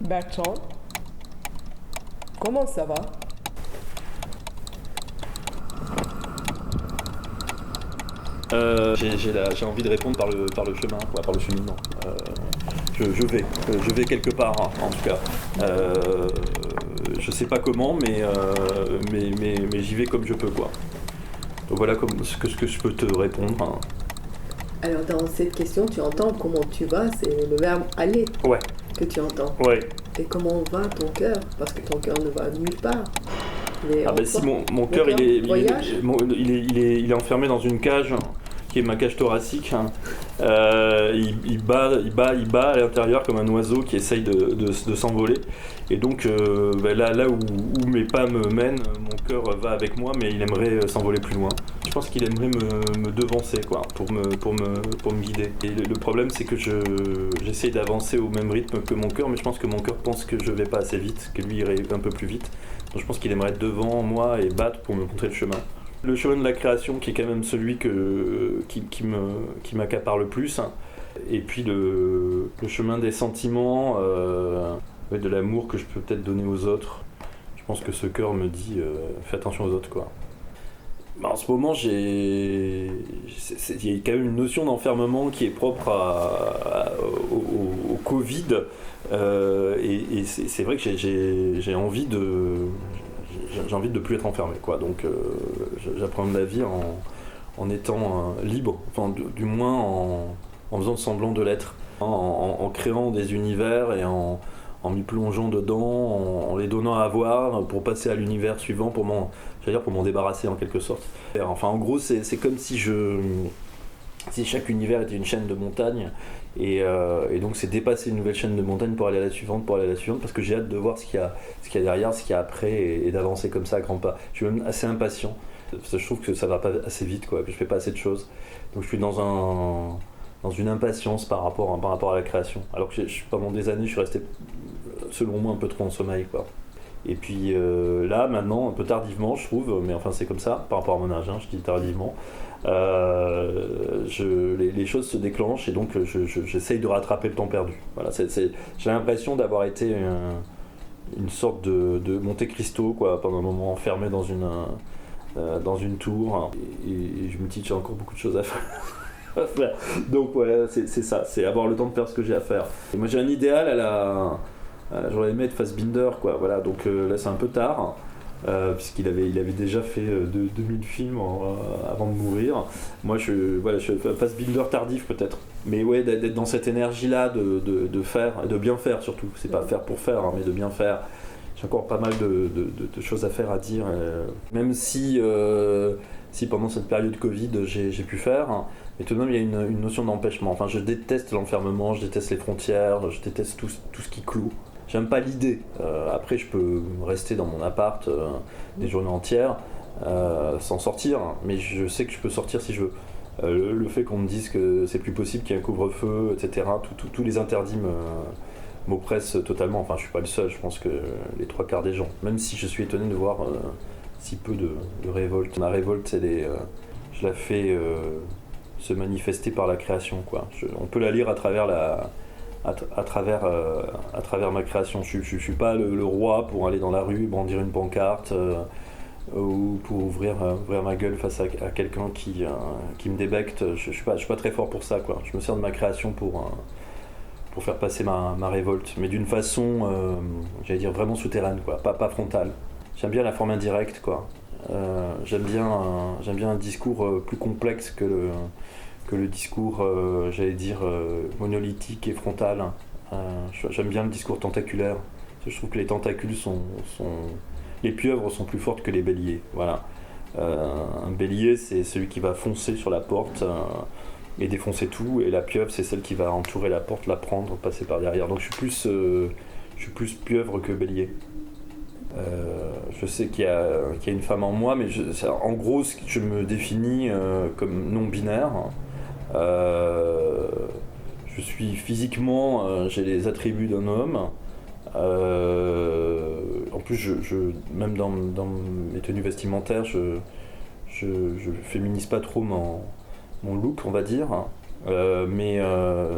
Bertrand, comment ça va? J'ai envie de répondre par le chemin, quoi, par le cheminement. Je vais quelque part, hein, en tout cas. Je sais pas comment, mais j'y vais comme je peux, quoi. Donc voilà ce que je peux te répondre, hein. Alors dans cette question, tu entends comment tu vas, c'est le verbe aller Ouais, que tu entends. ouais. Et comment va ton cœur? Parce que ton cœur ne va nulle part. Mais Ah en bah si, toi, mon cœur, voyage. il est enfermé dans une cage, qui est ma cage thoracique, hein. Il bat à l'intérieur comme un oiseau qui essaye de s'envoler. Et donc là où mes pas me mènent, mon cœur va avec moi, mais il aimerait s'envoler plus loin. Je pense qu'il aimerait me devancer, quoi, pour me guider. Et le problème, c'est que j'essaye d'avancer au même rythme que mon cœur, mais je pense que mon cœur pense que je vais pas assez vite, que lui irait un peu plus vite. Donc je pense qu'il aimerait être devant moi et battre pour me montrer le chemin. Le chemin de la création, qui est quand même celui qui m'accapare le plus, hein. Et puis le chemin des sentiments, de l'amour que je peux peut-être donner aux autres. Je pense que ce cœur me dit fais attention aux autres, quoi. Bah, en ce moment, il y a quand même une notion d'enfermement qui est propre au Covid. Et c'est vrai que j'ai envie de plus être enfermé, quoi. Donc j'apprends ma vie en étant libre, enfin du moins en faisant semblant de l'être, en créant des univers et en m'y plongeant dedans, en les donnant à voir pour passer à l'univers suivant, pour m'en débarrasser en quelque sorte. Enfin en gros c'est comme si si chaque univers était une chaîne de montagnes et donc c'est dépasser une nouvelle chaîne de montagnes pour aller à la suivante, parce que j'ai hâte de voir ce qu'il y a derrière, ce qu'il y a après et d'avancer comme ça à grands pas. Je suis même assez impatient parce que je trouve que ça va pas assez vite, quoi, que je fais pas assez de choses. Donc je suis dans une impatience par rapport à la création. Alors que pendant des années je suis resté selon moi un peu trop en sommeil, quoi. Et puis là, maintenant, un peu tardivement, je trouve, mais enfin c'est comme ça, par rapport à mon âge, hein, je dis tardivement, les choses se déclenchent et donc j'essaye de rattraper le temps perdu. Voilà, j'ai l'impression d'avoir été une sorte de Monte Cristo, quoi, pendant un moment enfermé dans une tour, et je me dis que j'ai encore beaucoup de choses à faire. Donc ouais, c'est ça, c'est avoir le temps de faire ce que j'ai à faire. Et moi j'ai un idéal j'aurais aimé être Fassbinder, quoi, voilà, donc là c'est un peu tard, puisqu'il avait déjà fait 2000 films avant de mourir. Moi je suis Fassbinder tardif peut-être, mais ouais, d'être dans cette énergie là de faire, et de bien faire surtout, c'est pas faire pour faire, hein, mais de bien faire. J'ai encore pas mal de choses à faire, à dire, même si pendant cette période Covid j'ai pu faire, hein, mais tout de même il y a une notion d'empêchement. Enfin, je déteste l'enfermement, je déteste les frontières, je déteste tout ce qui cloue. J'aime pas l'idée. Après, je peux rester dans mon appart des journées entières sans sortir, hein, mais je sais que je peux sortir si je veux. Le fait qu'on me dise que c'est plus possible qu'il y ait un couvre-feu, etc., tous les interdits m'oppressent totalement. Enfin, je suis pas le seul, je pense que les trois quarts des gens. Même si je suis étonné de voir si peu de révolte. Ma révolte, je la fais se manifester par la création, quoi. On peut la lire à travers à travers ma création. Je suis pas le roi pour aller dans la rue, brandir une pancarte ou pour ouvrir ma gueule face à quelqu'un qui me débecte. Je suis pas très fort pour ça, quoi. Je me sers de ma création pour faire passer ma révolte, mais d'une façon, j'allais dire vraiment souterraine, quoi, pas frontale. J'aime bien la forme indirecte, quoi. J'aime bien un discours plus complexe que le discours, j'allais dire, monolithique et frontal. J'aime bien le discours tentaculaire. Je trouve que les tentacules les pieuvres sont plus fortes que les béliers. Voilà. Un bélier, c'est celui qui va foncer sur la porte et défoncer tout, et la pieuvre, c'est celle qui va entourer la porte, la prendre, passer par derrière. Donc je suis plus pieuvre que bélier. Je sais qu'il y a une femme en moi, mais en gros, je me définis comme non binaire. Je suis physiquement, j'ai les attributs d'un homme. En plus, même dans mes tenues vestimentaires, je féminise pas trop mon look, on va dire. Mais à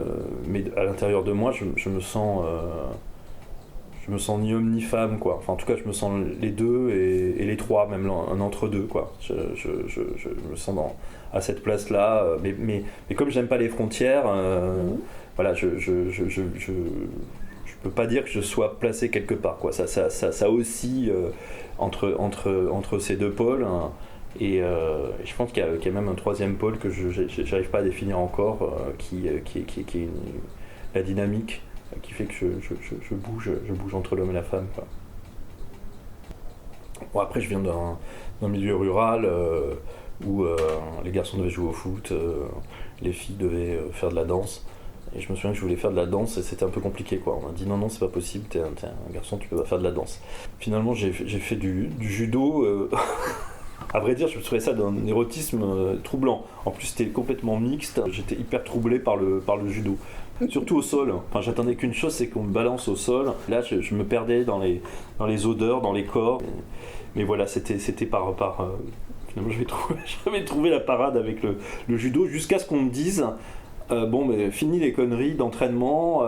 l'intérieur de moi, je me sens je me sens ni homme ni femme, quoi. Enfin, en tout cas, je me sens les deux et les trois, même un entre-deux, quoi. Je me sens à cette place-là. Mais comme j'aime pas les frontières, voilà, je peux pas dire que je sois placé quelque part, quoi. Ça oscille entre ces deux pôles. Hein. Et je pense qu'il y a même un troisième pôle que j'arrive pas à définir encore, qui est la dynamique qui fait que je bouge entre l'homme et la femme, quoi. Bon, après, je viens d'un milieu rural où les garçons devaient jouer au foot, les filles devaient faire de la danse. Et je me souviens que je voulais faire de la danse et c'était un peu compliqué, quoi. On m'a dit non, c'est pas possible, t'es un garçon, tu peux pas faire de la danse. Finalement, j'ai fait du judo. À vrai dire, je me trouvais ça d'un érotisme troublant. En plus, c'était complètement mixte. J'étais hyper troublé par le judo. Surtout au sol. Enfin, j'attendais qu'une chose, c'est qu'on me balance au sol. Là, je me perdais dans les odeurs, dans les corps. Mais voilà, c'était finalement, j'avais trouvé la parade avec le judo jusqu'à ce qu'on me dise bon, mais fini les conneries d'entraînement,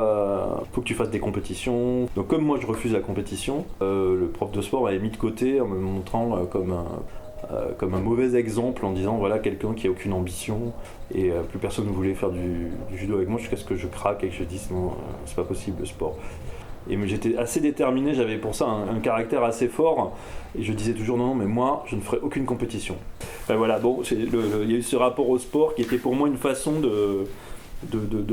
faut que tu fasses des compétitions. Donc, comme moi, je refuse la compétition, le prof de sport m'avait mis de côté en me montrant comme un mauvais exemple, en disant voilà quelqu'un qui a aucune ambition et plus personne ne voulait faire du judo avec moi jusqu'à ce que je craque et que je dise non, c'est pas possible le sport. Et j'étais assez déterminé, j'avais pour ça un caractère assez fort et je disais toujours non, mais moi je ne ferai aucune compétition. Ben voilà, bon, il y a eu ce rapport au sport qui était pour moi une façon de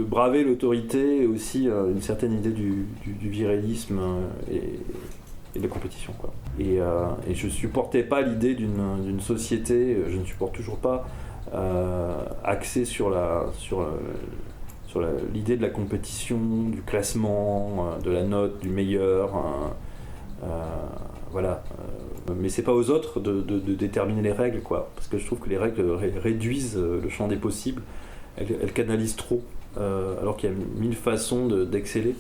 braver l'autorité et aussi une certaine idée du virilisme et de la compétition, quoi. Et je supportais pas l'idée d'une société, je ne supporte toujours pas, axée sur l'idée de la compétition, du classement, de la note, du meilleur. Voilà. Mais c'est pas aux autres de déterminer les règles, quoi. Parce que je trouve que les règles réduisent le champ des possibles. Elles canalisent trop, alors qu'il y a 1000 façons d'exceller.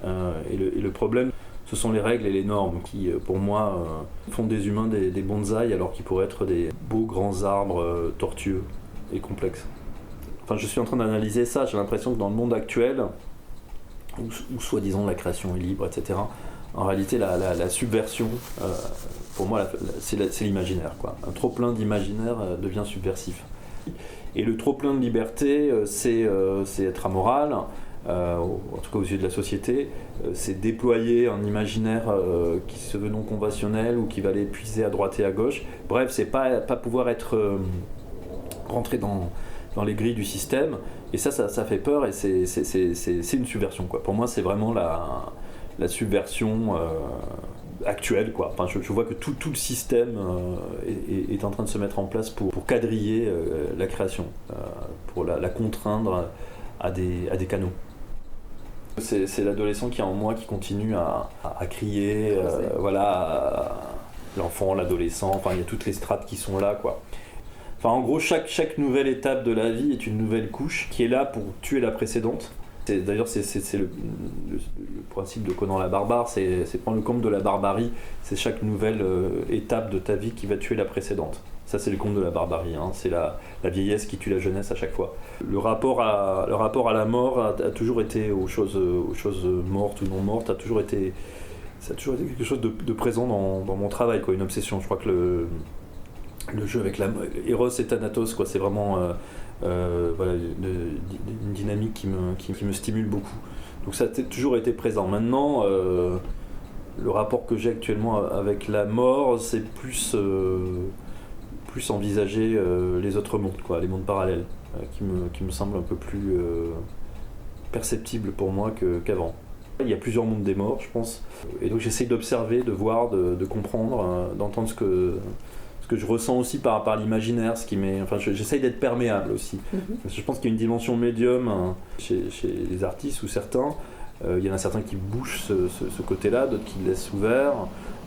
Et le problème, ce sont les règles et les normes qui, pour moi, font des humains des bonsaïs alors qu'ils pourraient être des beaux grands arbres tortueux et complexes. Enfin, je suis en train d'analyser ça, j'ai l'impression que dans le monde actuel, où soi-disant la création est libre, etc., en réalité, la subversion, pour moi, c'est l'imaginaire, quoi. Un trop-plein d'imaginaire devient subversif. Et le trop-plein de liberté, c'est être amoral, en tout cas aux yeux de la société, c'est déployer un imaginaire qui se veut non conventionnel ou qui va aller puiser à droite et à gauche. Bref, c'est pas pouvoir être rentré dans les grilles du système, et ça fait peur, et c'est une subversion, quoi. Pour moi, c'est vraiment la subversion actuelle, quoi. Enfin, je vois que tout le système est en train de se mettre en place pour quadriller la création, pour la contraindre à des canaux. C'est l'adolescent qui est en moi qui continue à crier, voilà, l'enfant, l'adolescent, enfin il y a toutes les strates qui sont là, quoi. Enfin, en gros, chaque nouvelle étape de la vie est une nouvelle couche qui est là pour tuer la précédente. D'ailleurs, c'est le principe de Conan la barbare, c'est prendre le compte de la barbarie, c'est chaque nouvelle étape de ta vie qui va tuer la précédente. Ça, c'est le conte de la barbarie, hein. C'est la vieillesse qui tue la jeunesse à chaque fois. Le rapport à la mort a toujours été, aux choses mortes ou non mortes, ça a toujours été quelque chose de présent dans mon travail, quoi, une obsession. Je crois que le jeu avec Eros et Thanatos, quoi, c'est vraiment voilà, une dynamique qui me stimule beaucoup. Donc ça a toujours été présent. Maintenant, le rapport que j'ai actuellement avec la mort, c'est plus envisager les autres mondes, quoi, les mondes parallèles, qui me semblent un peu plus perceptibles pour moi qu'avant. Il y a plusieurs mondes des morts, je pense, et donc j'essaye d'observer, de voir, de comprendre, d'entendre ce que je ressens aussi par l'imaginaire, enfin, j'essaye d'être perméable aussi. Parce que je pense qu'il y a une dimension médium chez les artistes ou certains. Il y en a certains qui bouchent ce côté-là, d'autres qui le laissent ouvert.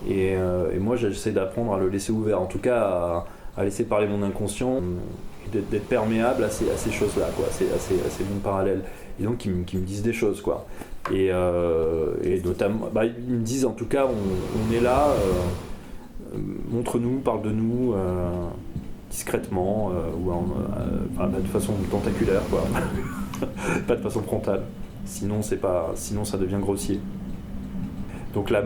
Et moi, j'essaie d'apprendre à le laisser ouvert, en tout cas à laisser parler mon inconscient, d'être perméable à ces choses-là, quoi, à ces mondes parallèles. Et donc, qui me disent des choses, quoi. Et notamment, ils me disent en tout cas, on est là. Montre-nous, parle de nous discrètement ou de façon tentaculaire, quoi. Pas de façon frontale. Sinon ça devient grossier. Donc la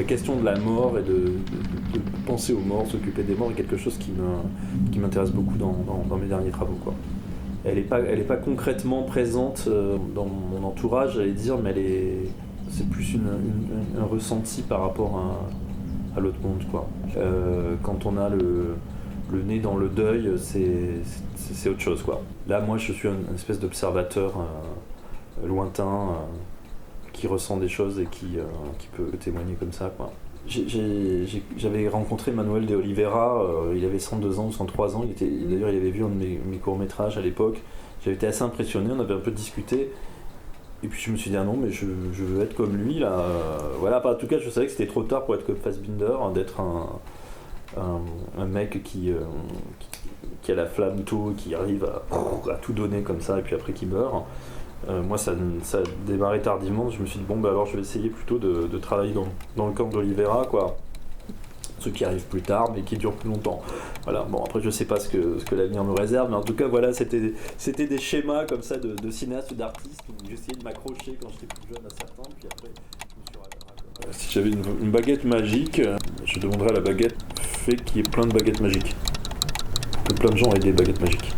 question de la mort et de penser aux morts, s'occuper des morts est quelque chose qui m'intéresse beaucoup dans mes derniers travaux, quoi. Elle est pas concrètement présente dans mon entourage, j'allais dire, mais c'est plus un ressenti par rapport à l'autre monde, quoi. Quand on a le nez dans le deuil, c'est autre chose, quoi. Là, moi, je suis une espèce d'observateur lointain qui ressent des choses et qui peut témoigner comme ça, quoi. J'avais rencontré Manuel de Oliveira, il avait 102 ans ou 103 ans, d'ailleurs il avait vu un de mes courts-métrages à l'époque, j'avais été assez impressionné, on avait un peu discuté, et puis je me suis dit ah non mais je veux être comme lui là, voilà, en tout cas je savais que c'était trop tard pour être comme Fassbinder, d'être un mec qui a la flamme tôt, qui arrive à tout donner comme ça et puis après qui meurt. Moi ça a démarré tardivement, je me suis dit bon bah alors je vais essayer plutôt de travailler dans le camp d'Oliveira, quoi. Ce qui arrive plus tard mais qui dure plus longtemps. Voilà, bon après je sais pas ce que l'avenir me réserve, mais en tout cas voilà, c'était des schémas comme ça de cinéastes ou d'artistes où j'essayais de m'accrocher quand j'étais plus jeune à certains, puis après je me suis raccroché. Si j'avais une baguette magique, je demanderais à la baguette fait qu'il y ait plein de baguettes magiques. Que plein de gens aient des baguettes magiques.